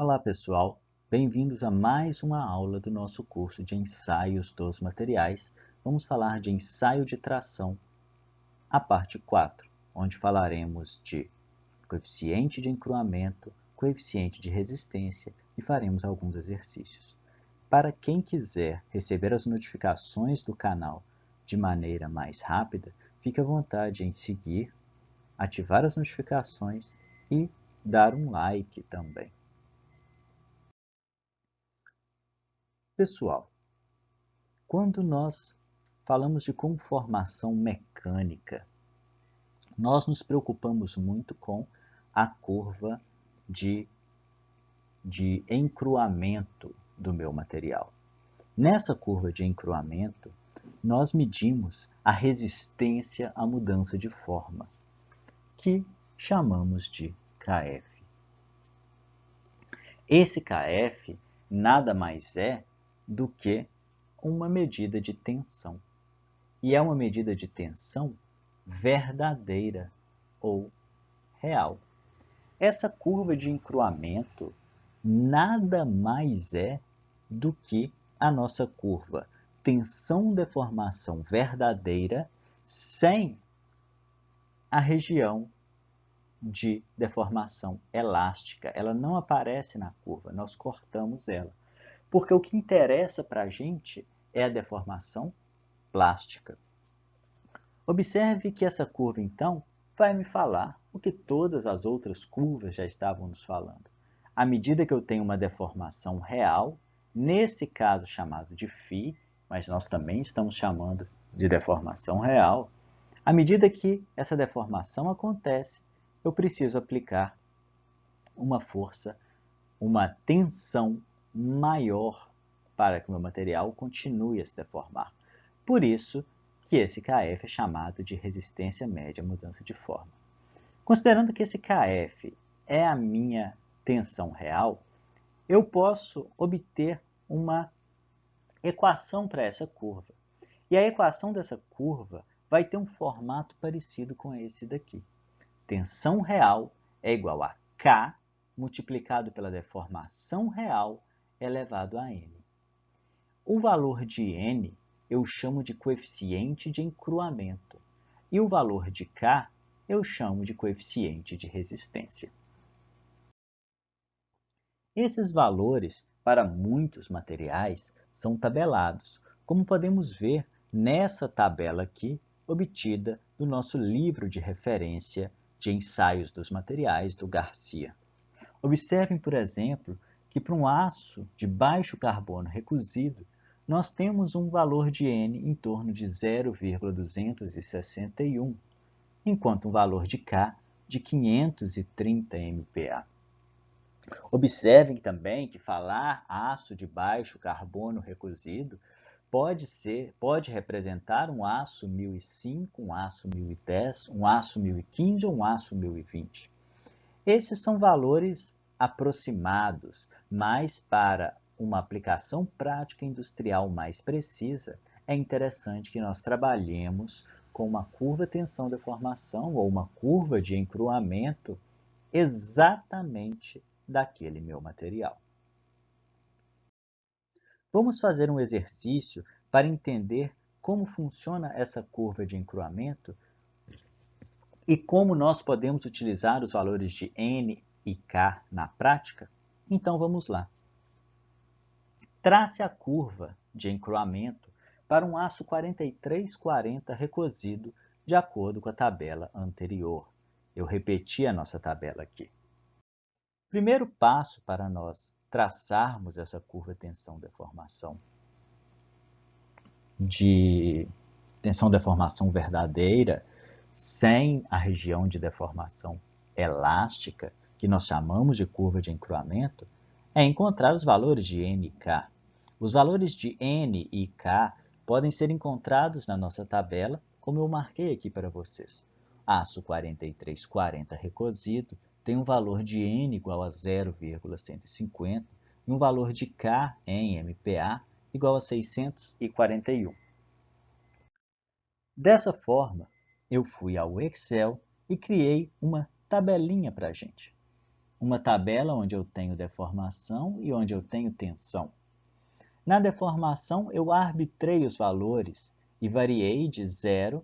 Olá pessoal, bem-vindos a mais uma aula do nosso curso de ensaios dos materiais. Vamos falar de ensaio de tração, a parte 4, onde falaremos de coeficiente de encruamento, coeficiente de resistência e faremos alguns exercícios. Para quem quiser receber as notificações do canal de maneira mais rápida, fique à vontade em seguir, ativar as notificações e dar um like também. Pessoal, quando nós falamos de conformação mecânica, nós nos preocupamos muito com a curva de encruamento do meu material. Nessa curva de encruamento, nós medimos a resistência à mudança de forma, que chamamos de KF. Esse KF nada mais é do que uma medida de tensão. E é uma medida de tensão verdadeira ou real. Essa curva de encruamento nada mais é do que a nossa curva tensão-deformação verdadeira sem a região de deformação elástica. Ela não aparece na curva, nós cortamos ela. Porque o que interessa para a gente é a deformação plástica. Observe que essa curva, então, vai me falar o que todas as outras curvas já estavam nos falando. À medida que eu tenho uma deformação real, nesse caso chamado de φ, mas nós também estamos chamando de deformação real, à medida que essa deformação acontece, eu preciso aplicar uma força, uma tensão maior para que o meu material continue a se deformar. Por isso que esse KF é chamado de resistência média à mudança de forma. Considerando que esse KF é a minha tensão real, eu posso obter uma equação para essa curva. E a equação dessa curva vai ter um formato parecido com esse daqui. Tensão real é igual a K multiplicado pela deformação real elevado a N. O valor de N eu chamo de coeficiente de encruamento e o valor de K eu chamo de coeficiente de resistência. Esses valores, para muitos materiais, são tabelados, como podemos ver nessa tabela aqui, obtida do nosso livro de referência de ensaios dos materiais do Garcia. Observem, por exemplo, que para um aço de baixo carbono recuzido, nós temos um valor de N em torno de 0,261, enquanto um valor de K de 530 MPa. Observem também que falar aço de baixo carbono recuzido pode representar um aço 1005, um aço 1010, um aço 1015 ou um aço 1020. Esses são valores aproximados, mas para uma aplicação prática industrial mais precisa, é interessante que nós trabalhemos com uma curva tensão-deformação ou uma curva de encruamento exatamente daquele meu material. Vamos fazer um exercício para entender como funciona essa curva de encruamento e como nós podemos utilizar os valores de N e K na prática? Então vamos lá. Trace a curva de encruamento para um aço 4340 recozido de acordo com a tabela anterior. Eu repeti a nossa tabela aqui. Primeiro passo para nós traçarmos essa curva tensão-deformação de tensão-deformação verdadeira, sem a região de deformação elástica, que nós chamamos de curva de encruamento, é encontrar os valores de N e K. Os valores de N e K podem ser encontrados na nossa tabela, como eu marquei aqui para vocês. Aço 4340 recozido tem um valor de N igual a 0,150 e um valor de K em MPa igual a 641. Dessa forma, eu fui ao Excel e criei uma tabelinha para a gente. uma tabela onde eu tenho deformação e onde eu tenho tensão. Na deformação, eu arbitrei os valores e variei de 0.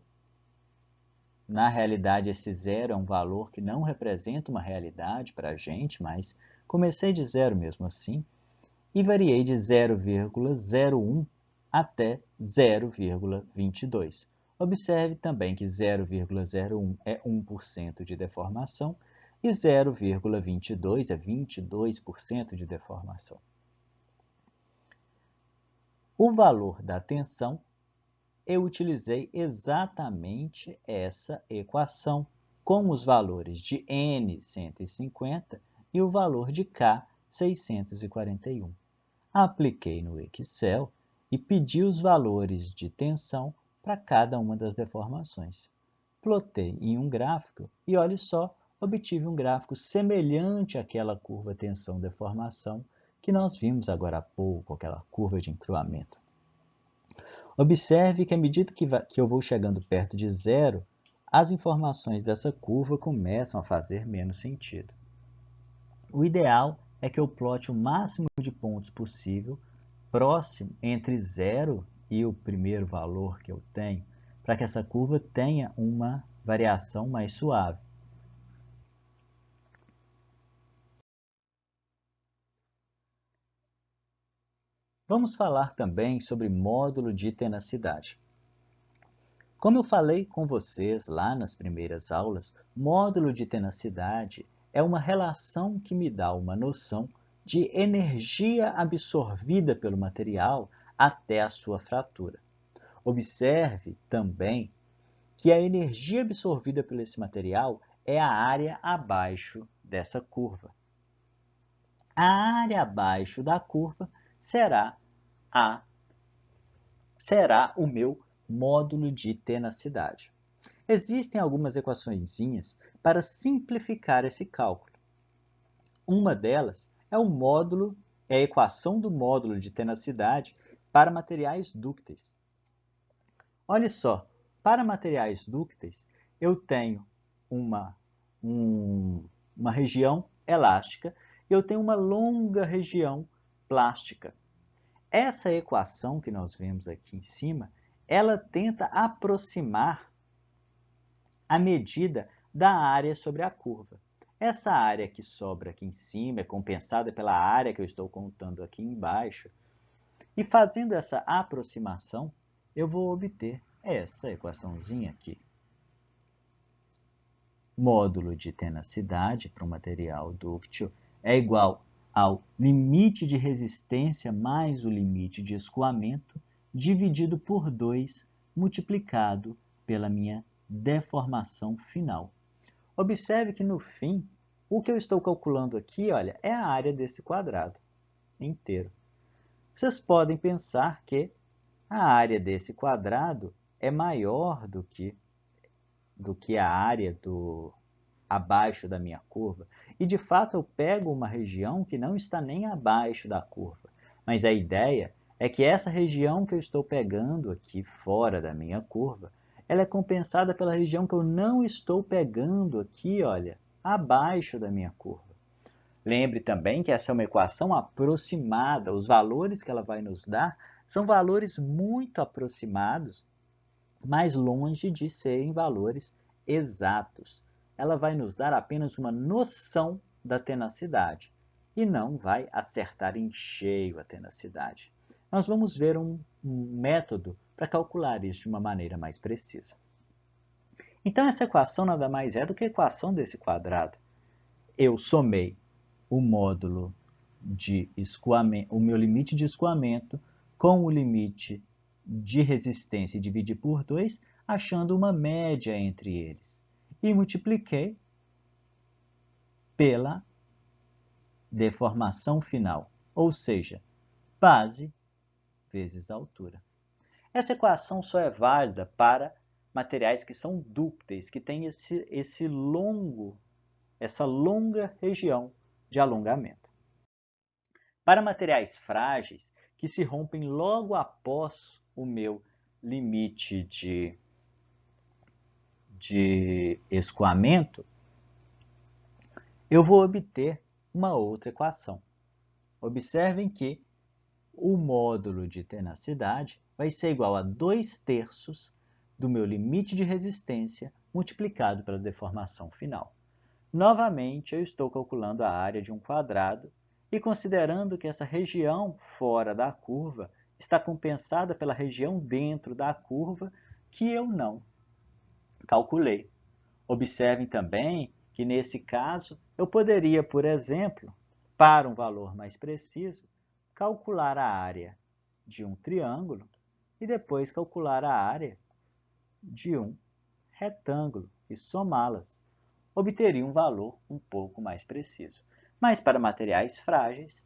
Na realidade, esse 0 é um valor que não representa uma realidade para a gente, mas comecei de 0 mesmo assim, e variei de 0,01 até 0,22. Observe também que 0,01 é 1% de deformação e 0,22 é 22% de deformação. O valor da tensão, eu utilizei exatamente essa equação, com os valores de N 150 e o valor de K 641. Apliquei no Excel e pedi os valores de tensão para cada uma das deformações. Plotei em um gráfico e, olhe só, obtive um gráfico semelhante àquela curva tensão-deformação que nós vimos agora há pouco, aquela curva de encruamento. Observe que à medida que eu vou chegando perto de 0, as informações dessa curva começam a fazer menos sentido. O ideal é que eu plote o máximo de pontos possível próximo entre 0 e o primeiro valor que eu tenho, para que essa curva tenha uma variação mais suave. Vamos falar também sobre módulo de tenacidade. Como eu falei com vocês lá nas primeiras aulas, módulo de tenacidade é uma relação que me dá uma noção de energia absorvida pelo material até a sua fratura. Observe também que a energia absorvida por esse material é a área abaixo dessa curva. A área abaixo da curva será o meu módulo de tenacidade. Existem algumas equaçõezinhas para simplificar esse cálculo. Uma delas é a equação do módulo de tenacidade para materiais dúcteis. Olha só, para materiais dúcteis, eu tenho uma região elástica e eu tenho uma longa região plástica. Essa equação que nós vemos aqui em cima, ela tenta aproximar a medida da área sobre a curva. Essa área que sobra aqui em cima é compensada pela área que eu estou contando aqui embaixo. E fazendo essa aproximação, eu vou obter essa equaçãozinha aqui. Módulo de tenacidade para um material dúctil é igual ao limite de resistência mais o limite de escoamento dividido por 2 multiplicado pela minha deformação final. Observe que no fim, o que eu estou calculando aqui, olha, é a área desse quadrado inteiro. Vocês podem pensar que a área desse quadrado é maior do que a área abaixo da minha curva. E, de fato, eu pego uma região que não está nem abaixo da curva. Mas a ideia é que essa região que eu estou pegando aqui fora da minha curva, ela é compensada pela região que eu não estou pegando aqui, olha, abaixo da minha curva. Lembre também que essa é uma equação aproximada. Os valores que ela vai nos dar são valores muito aproximados, mas longe de serem valores exatos. Ela vai nos dar apenas uma noção da tenacidade e não vai acertar em cheio a tenacidade. Nós vamos ver um método para calcular isso de uma maneira mais precisa. Então, essa equação nada mais é do que a equação desse quadrado. Eu somei o módulo de escoamento, o meu limite de escoamento com o limite de resistência e dividi por 2, achando uma média entre eles. E multipliquei pela deformação final, ou seja, base vezes altura. Essa equação só é válida para materiais que são dúcteis, que têm essa longa região de alongamento. Para materiais frágeis, que se rompem logo após o meu limite de escoamento, eu vou obter uma outra equação. Observem que o módulo de tenacidade vai ser igual a 2/3 do meu limite de resistência multiplicado pela deformação final. Novamente, eu estou calculando a área de um quadrado e considerando que essa região fora da curva está compensada pela região dentro da curva que eu não calculei. Observem também que, nesse caso, eu poderia, por exemplo, para um valor mais preciso, calcular a área de um triângulo e depois calcular a área de um retângulo e somá-las. Obteria um valor um pouco mais preciso. Mas para materiais frágeis,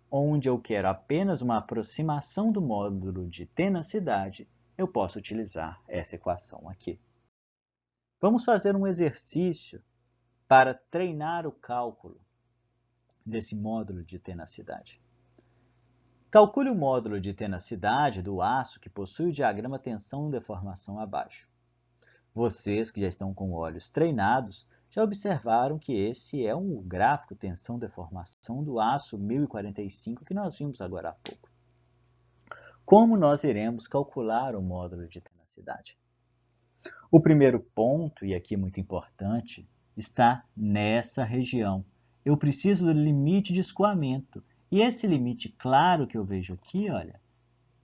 onde eu quero apenas uma aproximação do módulo de tenacidade, eu posso utilizar essa equação aqui. Vamos fazer um exercício para treinar o cálculo desse módulo de tenacidade. Calcule o módulo de tenacidade do aço que possui o diagrama tensão-deformação abaixo. Vocês que já estão com olhos treinados já observaram que esse é um gráfico tensão-deformação do aço 1045 que nós vimos agora há pouco. Como nós iremos calcular o módulo de tenacidade? O primeiro ponto, e aqui muito importante, está nessa região. Eu preciso do limite de escoamento. E esse limite claro que eu vejo aqui, olha,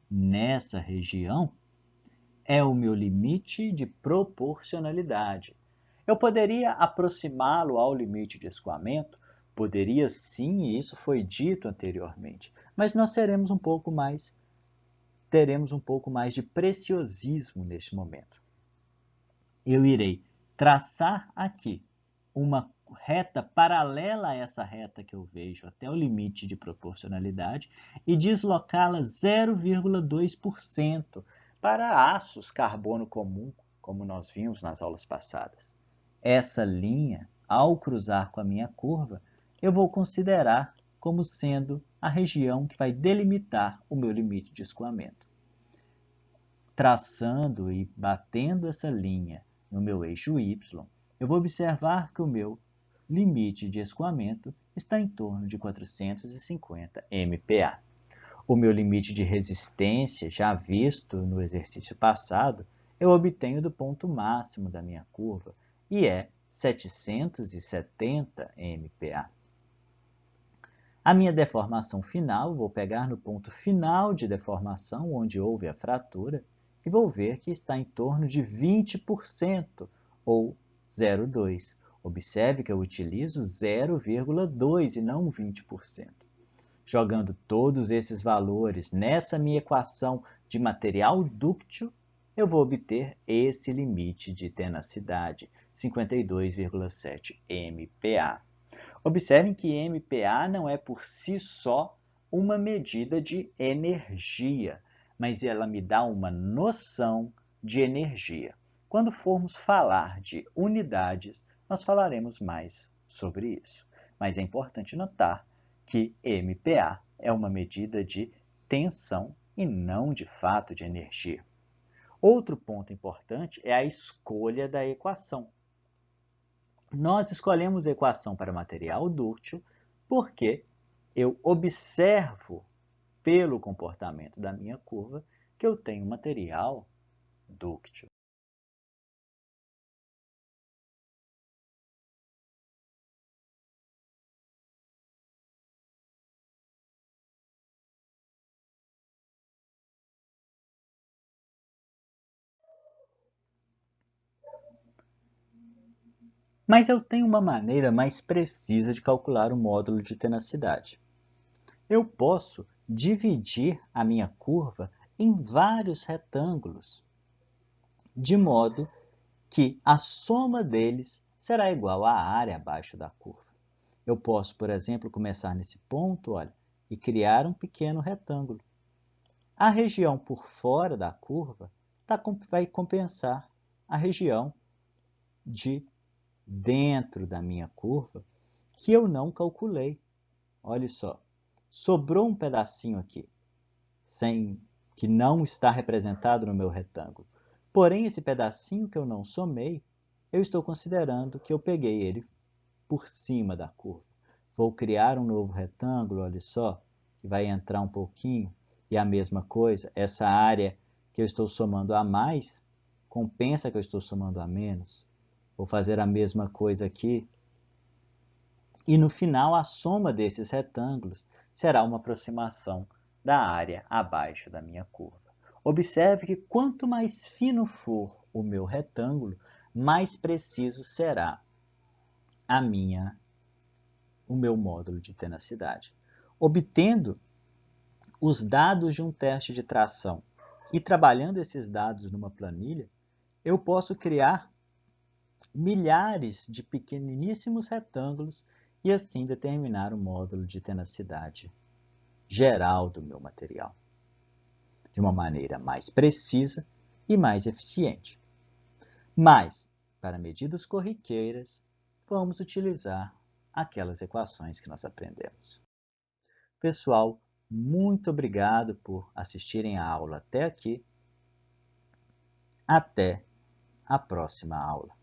nessa região, é o meu limite de proporcionalidade. Eu poderia aproximá-lo ao limite de escoamento? Poderia sim, e isso foi dito anteriormente, mas nós teremos um pouco mais de preciosismo neste momento. Eu irei traçar aqui uma reta paralela a essa reta que eu vejo até o limite de proporcionalidade e deslocá-la 0,2% para aços carbono comum, como nós vimos nas aulas passadas. Essa linha, ao cruzar com a minha curva, eu vou considerar como sendo a região que vai delimitar o meu limite de escoamento. Traçando e batendo essa linha no meu eixo Y, eu vou observar que o meu limite de escoamento está em torno de 450 MPa. O meu limite de resistência, já visto no exercício passado, eu obtenho do ponto máximo da minha curva, e é 770 MPa. A minha deformação final, vou pegar no ponto final de deformação, onde houve a fratura, e vou ver que está em torno de 20%, ou 0,2%. Observe que eu utilizo 0,2% e não 20%. Jogando todos esses valores nessa minha equação de material dúctil, eu vou obter esse limite de tenacidade, 52,7 MPa. Observem que MPa não é por si só uma medida de energia, mas ela me dá uma noção de energia. Quando formos falar de unidades, nós falaremos mais sobre isso. Mas é importante notar que MPa é uma medida de tensão e não de fato de energia. Outro ponto importante é a escolha da equação. Nós escolhemos a equação para material dúctil porque eu observo pelo comportamento da minha curva que eu tenho material dúctil. Mas eu tenho uma maneira mais precisa de calcular o módulo de tenacidade. Eu posso dividir a minha curva em vários retângulos, de modo que a soma deles será igual à área abaixo da curva. Eu posso, por exemplo, começar nesse ponto, olha, e criar um pequeno retângulo. A região por fora da curva vai compensar a região de dentro da minha curva que eu não calculei. Olha só, sobrou um pedacinho aqui, que não está representado no meu retângulo. Porém, esse pedacinho que eu não somei, eu estou considerando que eu peguei ele por cima da curva. vou criar um novo retângulo, olha só, que vai entrar um pouquinho, e a mesma coisa, essa área que eu estou somando a mais, compensa que eu estou somando a menos. Vou fazer a mesma coisa aqui. E no final, a soma desses retângulos será uma aproximação da área abaixo da minha curva. Observe que quanto mais fino for o meu retângulo, mais preciso será o meu módulo de tenacidade. Obtendo os dados de um teste de tração e trabalhando esses dados numa planilha, eu posso criar milhares de pequeniníssimos retângulos e assim determinar o módulo de tenacidade geral do meu material, de uma maneira mais precisa e mais eficiente. Mas, para medidas corriqueiras, vamos utilizar aquelas equações que nós aprendemos. Pessoal, muito obrigado por assistirem a aula até aqui. Até a próxima aula.